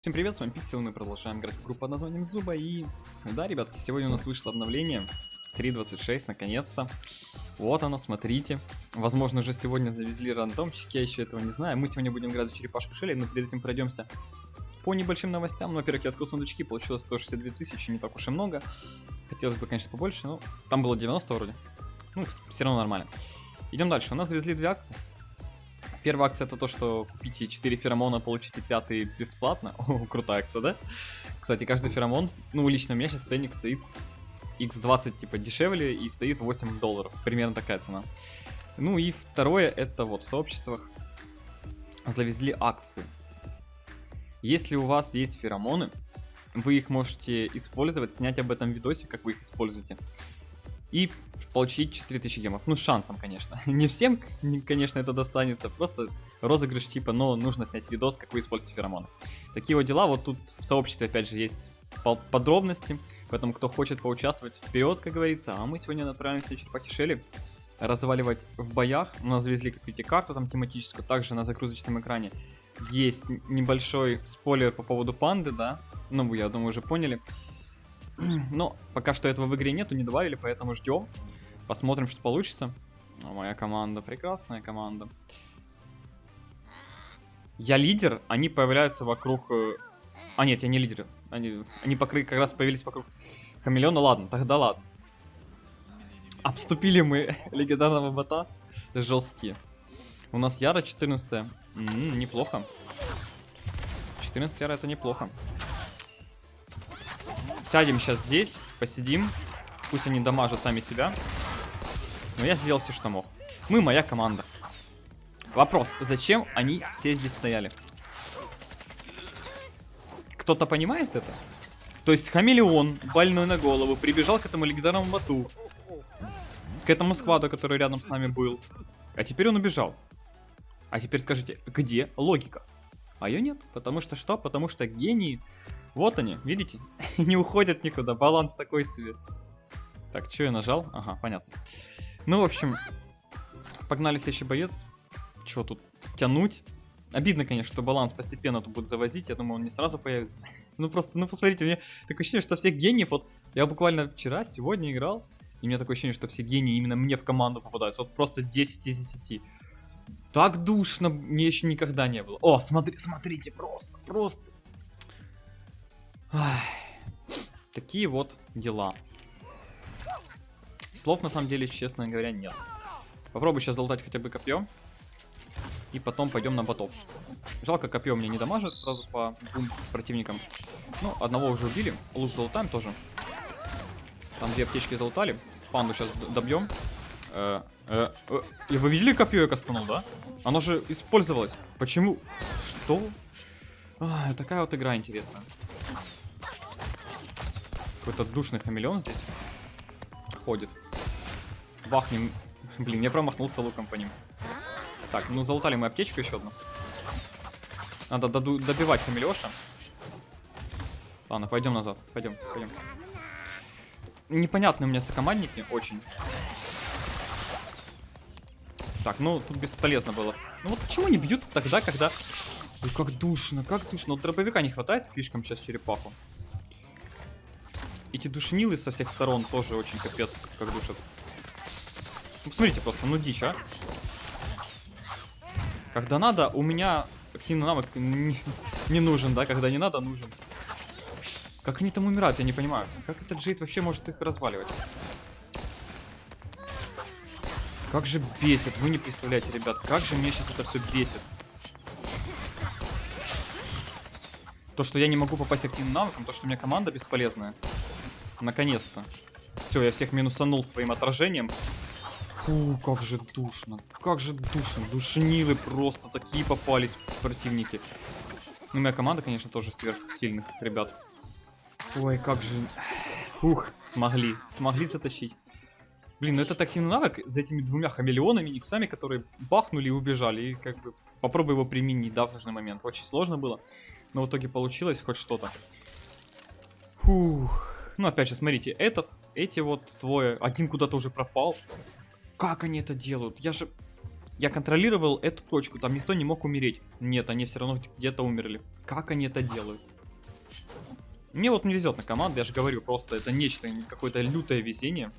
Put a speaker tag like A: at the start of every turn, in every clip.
A: Всем привет, с вами Пиксел, мы продолжаем играть в группу под названием Зуба. И да, ребятки, сегодня у нас вышло обновление 3.26, наконец-то. Вот оно, смотрите. Возможно, уже сегодня завезли рандомчики, я еще этого не знаю. Мы сегодня будем играть за черепашку Шелли, но перед этим пройдемся по небольшим новостям. Ну, во-первых, я открыл сундучки, получилось 162 тысячи, не так уж и много. Хотелось бы, конечно, побольше, но там было 90 вроде. Ну, все равно нормально. Идем дальше, у нас завезли две акции. Первая акция — это то, что купите 4 феромона, получите 5 бесплатно. О, крутая акция, да? Кстати, каждый феромон, ну, лично у меня сейчас ценник стоит x20, типа, дешевле, и стоит $8. Примерно такая цена. Ну и второе, это вот в сообществах завезли акции. Если у вас есть феромоны, вы их можете использовать, снять об этом видосик, как вы их используете, и получить 4000 гемов. Ну, с шансом, конечно. Не всем, конечно, это достанется. Просто розыгрыш типа, но нужно снять видос, как вы используете феромоны. Такие вот дела. Вот тут в сообществе, опять же, есть подробности. Поэтому, кто хочет поучаствовать, вперед, как говорится. А мы сегодня направимся на черепахи Шелли разваливать в боях. У нас завезли, как видите, карту там тематическую. Также на загрузочном экране есть небольшой спойлер по поводу панды, да. Ну, я думаю, уже поняли. Но пока что этого в игре нету, не добавили, поэтому ждем. Посмотрим, что получится. О, моя команда, прекрасная команда. Я лидер, они появляются вокруг... А нет, я не лидер. Они как раз появились вокруг хамелеона. Ладно, тогда ладно. Обступили мы легендарного бота. Жесткие. У нас Яра 14. Неплохо. 14 Яра — это неплохо. Сядем сейчас здесь, посидим. Пусть они дамажат сами себя. Но я сделал все, что мог. Мы моя команда. Вопрос, зачем они все здесь стояли? Кто-то понимает это? То есть хамелеон, больной на голову, прибежал к этому легендарному боту. К этому скваду, который рядом с нами был. А теперь он убежал. А теперь скажите, где логика? А ее нет. Потому что что? Потому что гении... Вот они, видите? Не уходят никуда, баланс такой себе. Так, что я нажал? Ага, понятно. Ну, в общем, погнали следующий боец. Что тут тянуть? Обидно, конечно, что баланс постепенно тут будет завозить. Я думаю, он не сразу появится. Ну, просто, ну, посмотрите, у меня такое ощущение, что всех гениев... Вот я буквально вчера, сегодня играл, и у меня такое ощущение, что все гении именно мне в команду попадаются. Вот просто 10 из 10. Так душно мне еще никогда не было. О, смотрите, просто... Ай, такие вот дела. Слов, на самом деле, честно говоря, нет. Попробую сейчас залутать хотя бы копье. И потом пойдем на ботов. Жалко, копье мне не дамажит сразу по двум противникам. Ну, одного уже убили. Лук залутаем тоже. Там две аптечки залутали. Панду сейчас добьем. И вы видели копье, я кастанул, да? Оно же использовалось. Почему? Что? Такая вот игра интересная. Какой-то душный хамелеон здесь ходит. Бахнем. Блин, я промахнулся луком по ним. Так, ну залутали мы аптечку еще одну. Надо добивать хамелеоша. Ладно, пойдем назад. Пойдем. Непонятные у меня сокомандники, очень. Так, ну тут бесполезно было. Ну вот почему не бьют тогда, когда... Ой, как душно. Вот дробовика не хватает слишком сейчас черепаху. Эти душнилы со всех сторон тоже очень капец как душат. Ну, посмотрите просто, ну дичь, а. Когда надо, у меня активный навык не нужен, да? Когда не надо, нужен. Как они там умирают, я не понимаю. Как этот Джейд вообще может их разваливать? Как же бесит, вы не представляете, ребят. Как же меня сейчас это все бесит. То, что я не могу попасть активным навыком, то, что у меня команда бесполезная. Наконец-то. Все, я всех минусанул своим отражением. Фу, как же душно. Душнилы просто такие попались противники. Ну, моя команда, конечно, тоже сверхсильных ребят. Ой, как же... смогли затащить. Блин, ну это активный навык за этими двумя хамелеонами, никсами, которые бахнули и убежали. И как бы попробуй его применить, да, в нужный момент. Очень сложно было, но в итоге получилось хоть что-то. Ну, опять же, смотрите, эти вот двое, один куда-то уже пропал. Как они это делают? Я контролировал эту точку, там никто не мог умереть. Нет, они все равно где-то умерли. Как они это делают? Мне вот не везет на команду, я же говорю, просто это нечто, какое-то лютое везение.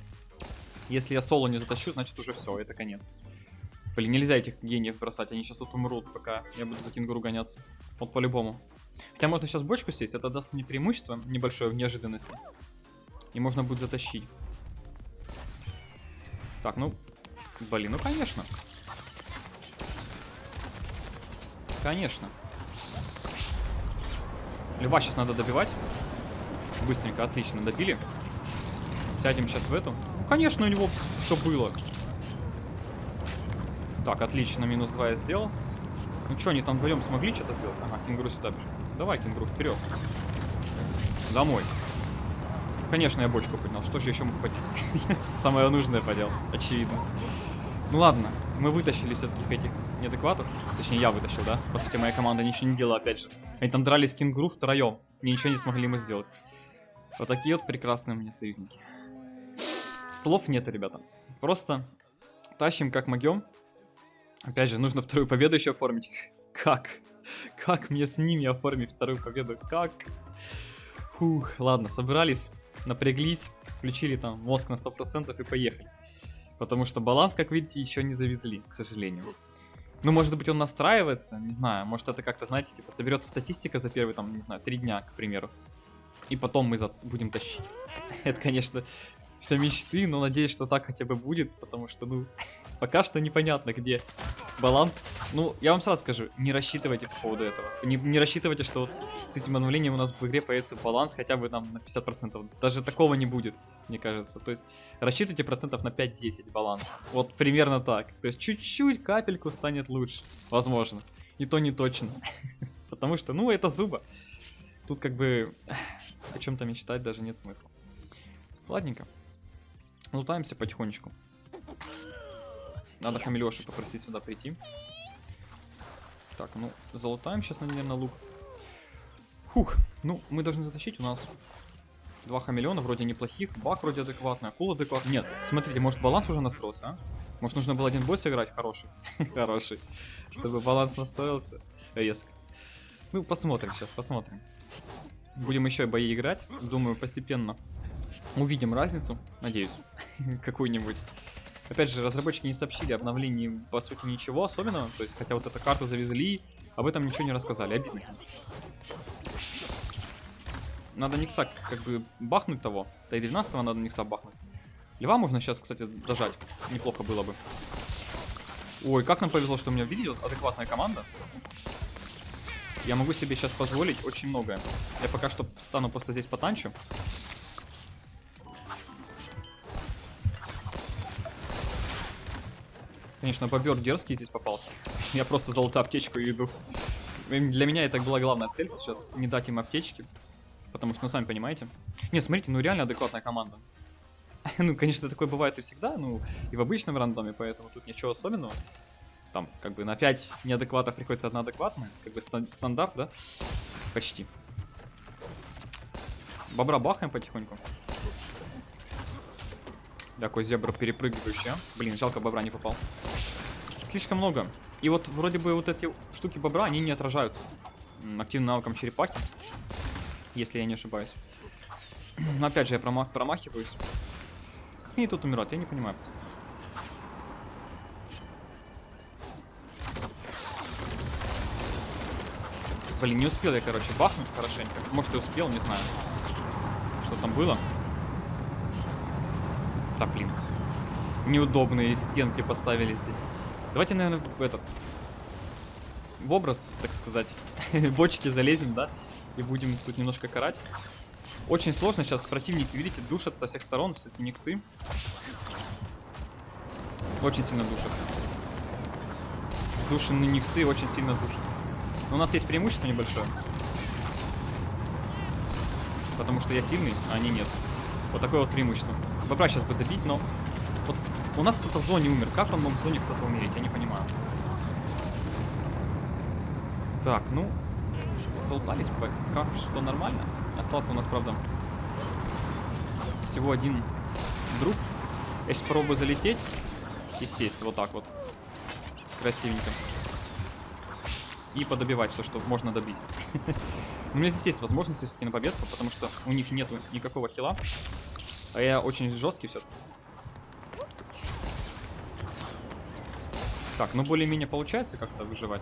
A: Если я соло не затащу, значит уже все, это конец. Блин, нельзя этих гениев бросать, они сейчас тут умрут, пока я буду за кенгуру гоняться. Вот по-любому. Хотя можно сейчас бочку сесть, это даст мне преимущество небольшое в неожиданности. И можно будет затащить. Так, ну, блин, ну конечно. Конечно. Льва сейчас надо добивать. Быстренько, отлично, добили. Сядем сейчас в эту. Ну, конечно, у него все было. Так, отлично, минус 2 я сделал. Ну что, они там вдвоем смогли что-то сделать? Ага, кенгуру сюда бежит. Давай, кенгуру, вперед. Домой. Конечно, я бочку поднял. Что же я еще мог поднять? Самое нужное поднял, очевидно. Ну ладно, мы вытащили все-таки этих неадекватов. Точнее, я вытащил, да? По сути, моя команда ничего не делала, опять же. Они там дрались с кенгуру втроем. Ничего не смогли мы сделать. Вот такие вот прекрасные у меня союзники. Слов нет, ребята. Просто тащим как могем. Опять же, нужно вторую победу еще оформить. Как? Как мне с ними оформить вторую победу? Как? Фух, ладно, собрались, напряглись, включили там мозг на 100% и поехали. Потому что баланс, как видите, еще не завезли, к сожалению. Ну, может быть, он настраивается, не знаю. Может, это как-то, знаете, типа, соберется статистика за первые, там, не знаю, 3 дня, к примеру. И потом мы будем тащить. Это, конечно, все мечты, но надеюсь, что так хотя бы будет, потому что, ну, пока что непонятно, где баланс. Ну, я вам сразу скажу, не рассчитывайте по поводу этого. Не рассчитывайте, что вот с этим обновлением у нас в игре появится баланс хотя бы там на 50%. Даже такого не будет, мне кажется. То есть рассчитывайте процентов на 5-10 баланс. Вот примерно так. То есть чуть-чуть, капельку станет лучше. Возможно. И то не точно. Потому что, ну, это зуба. Тут как бы о чем-то мечтать даже нет смысла. Ладненько. Лутаемся потихонечку. Надо Хамелёша попросить сюда прийти. Так, ну, залутаем сейчас, наверное, лук. Фух, ну, мы должны затащить. У нас 2 хамелеона, вроде неплохих. Бак вроде адекватный, акула адекватный. Нет, смотрите, может баланс уже настроился, а? Может нужно было один бой сыграть хороший? Хороший. Чтобы баланс настроился резко. Ну, посмотрим сейчас, посмотрим. Будем еще бои играть. Думаю, постепенно увидим разницу, надеюсь, какую-нибудь. Опять же, разработчики не сообщили обновлений, по сути, ничего особенного. То есть, хотя вот эту карту завезли, об этом ничего не рассказали. Обидно, конечно. Надо Никса как бы бахнуть того. Да и 12-го надо Никса бахнуть. Льва можно сейчас, кстати, дожать. Неплохо было бы. Ой, как нам повезло, что у меня, видите, адекватная команда. Я могу себе сейчас позволить очень многое. Я пока что стану просто здесь потанчу. Конечно, бобер дерзкий здесь попался. Я просто золотую аптечку и иду. Для меня это была главная цель сейчас. Не дать им аптечки. Потому что, ну, сами понимаете. Не, смотрите, ну реально адекватная команда. Ну, конечно, такое бывает и всегда. Ну, и в обычном рандоме, поэтому тут ничего особенного. Там, как бы, на 5 неадекватов приходится одна адекватная. Как бы стандарт, да? Почти. Бобра бахаем потихоньку. Такой зебра перепрыгивающий, а? Блин, жалко, бобра не попал. Слишком много. И вот вроде бы вот эти штуки бобра, они не отражаются активным навыком черепахи. Если я не ошибаюсь. Но опять же, я промахиваюсь. Как они тут умирают? Я не понимаю просто. Блин, не успел я, короче, бахнуть хорошенько. Может, и успел, не знаю. Что там было? Да, блин. Неудобные стенки поставили здесь. Давайте, наверное, в образ, так сказать, бочки залезем, да? И будем тут немножко карать. Очень сложно сейчас. Противники, видите, душат со всех сторон. Все-таки никсы. Очень сильно душат. Душенные никсы очень сильно душат. Но у нас есть преимущество небольшое. Потому что я сильный, а они нет. Вот такое вот преимущество. Бобра сейчас бы добить, но... Вот у нас кто-то в зоне умер. Как он мог в зоне кто-то умереть? Я не понимаю. Так, ну... Залутались пока что нормально. Остался у нас, правда, всего один друг. Я сейчас попробую залететь и сесть вот так вот. Красивенько. И подобивать все, что можно добить. У меня здесь есть возможность все-таки на победку, потому что у них нету никакого хила. А я очень жесткий все-таки. Так, ну более-менее получается как-то выживать.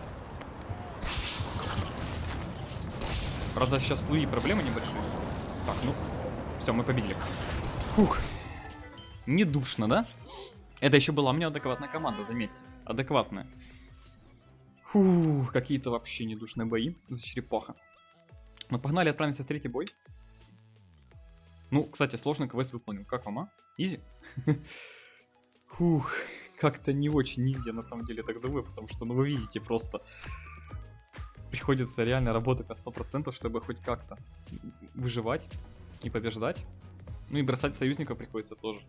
A: Правда, сейчас с Луи проблемы небольшие. Так, ну, все, мы победили. Фух. Не душно, да? Это еще была у меня адекватная команда, заметьте. Адекватная. Фух, какие-то вообще недушные бои за черепаха. Ну, погнали, отправимся в третий бой. Ну, кстати, сложный квест выполнил. Как вам, а? Изи? Фух, как-то не очень изи, на самом деле, так думаю, потому что, ну, вы видите, просто приходится реально работать на 100%, чтобы хоть как-то выживать и побеждать. Ну и бросать союзников приходится тоже.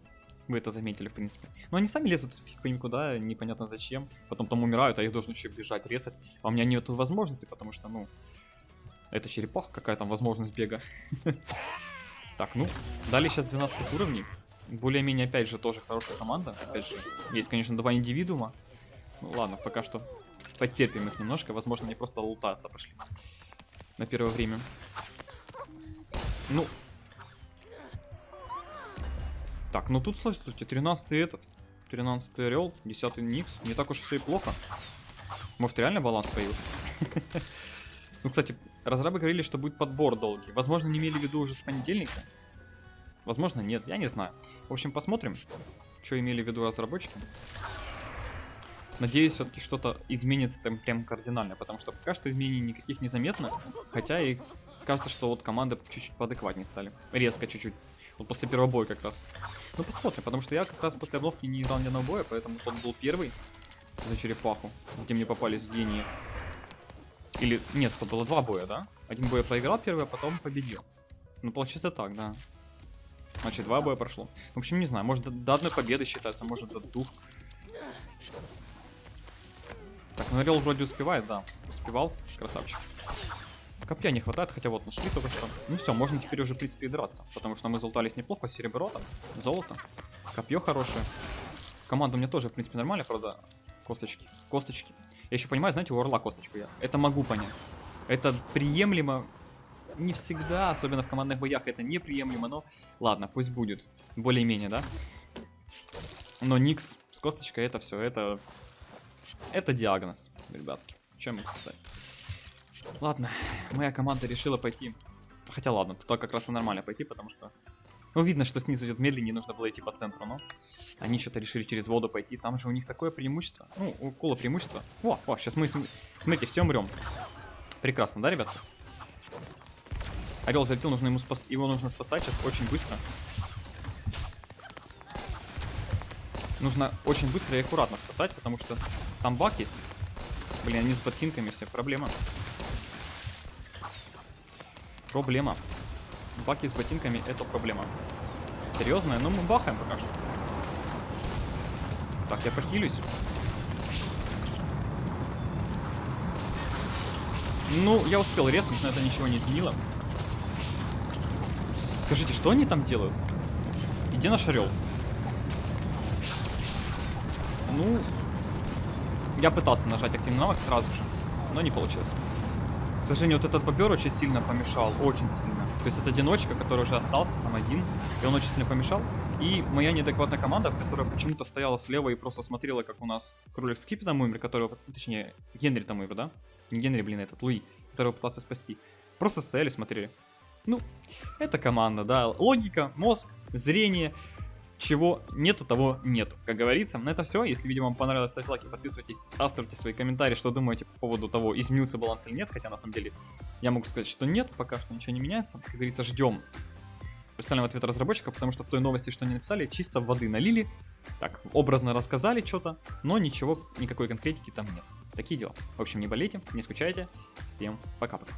A: Вы это заметили, в принципе. Но они сами лезут фиг никуда, непонятно зачем. Потом там умирают, а их должны еще бежать, резать. А у меня нет возможности, потому что, ну, это черепаха, какая там возможность бега. Так, ну, дали сейчас 12 уровней. Более-менее, опять же, тоже хорошая команда. Опять же, есть, конечно, два индивидуума. Ну ладно, пока что потерпим их немножко. Возможно, они просто лутаться пошли на первое время. Ну. Так, ну тут, слушайте, 13-й этот. 13-й орел, 10-й Никс. Не так уж все и плохо. Может, реально баланс появился? Ну, кстати, разрабы говорили, что будет подбор долгий. Возможно, не имели в виду уже с понедельника. Возможно, нет, я не знаю. В общем, посмотрим, что имели в виду разработчики. Надеюсь, все-таки что-то изменится там прям кардинально, потому что пока что изменений никаких не заметно. Хотя и кажется, что вот команды чуть-чуть поадекватнее стали. Резко чуть-чуть. Вот после первого боя как раз. Ну, посмотрим, потому что я как раз после обновки не играл ни одного боя, поэтому тот был первый за черепаху, где мне попались гении. Или, нет, это было два боя, да? Один бой я проиграл первый, а потом победил. Ну, получается так, да. Значит, два боя прошло. В общем, не знаю, может до одной победы считается, может до двух. Так, ну Орел вроде успевает, да. Успевал, красавчик. Копья не хватает, хотя вот нашли только что. Ну все, можно теперь уже, в принципе, и драться. Потому что мы залутались неплохо, серебро там, золото. Копье хорошее. Команда у меня тоже, в принципе, нормально, правда. Косточки. Косточки. Я еще понимаю, знаете, у Орла косточку я. Это могу понять. Это приемлемо. Не всегда, особенно в командных боях, это неприемлемо, но ладно, пусть будет. Более-менее, да? Но Никс с косточкой, это все, это диагноз, ребятки. Что я могу сказать? Ладно, моя команда решила пойти. Хотя ладно, туда как раз и нормально пойти, потому что... Ну, видно, что снизу идет медленнее, нужно было идти по центру, но... Они что-то решили через воду пойти, там же у них такое преимущество. Ну, у Кола преимущество. О, сейчас мы, смотрите, все умрем. Прекрасно, да, ребята? Орел залетел, нужно его нужно спасать сейчас очень быстро. Нужно очень быстро и аккуратно спасать, потому что там баг есть. Блин, они с ботинками все, проблема. Проблема. Баки с ботинками — это проблема. Серьезная? Ну, мы бахаем пока что. Так, я похилюсь. Ну, я успел резнуть, но это ничего не изменило. Скажите, что они там делают? Иди наш орел. Ну, я пытался нажать активный навык сразу же, но не получилось. К сожалению, вот этот бобер очень сильно помешал, очень сильно. То есть это одиночка, который уже остался, там один, и он очень сильно помешал. И моя неадекватная команда, которая почему-то стояла слева и просто смотрела, как у нас кролик Скиппи там умер, которого, точнее, Генри там умер, да? Не Генри, блин, этот, Луи, которого пытался спасти. Просто стояли, смотрели. Ну, это команда, да, логика, мозг, зрение. Чего нету, того нету, как говорится. На это все. Если видео вам понравилось, ставьте лайки, подписывайтесь, оставьте свои комментарии, что думаете по поводу того, изменился баланс или нет. Хотя на самом деле я могу сказать, что нет, пока что ничего не меняется. Как говорится, ждем официального ответа разработчиков, потому что в той новости, что они написали, чисто воды налили. Так, образно рассказали что-то, но ничего, никакой конкретики там нет. Такие дела. В общем, не болейте, не скучайте. Всем пока-пока.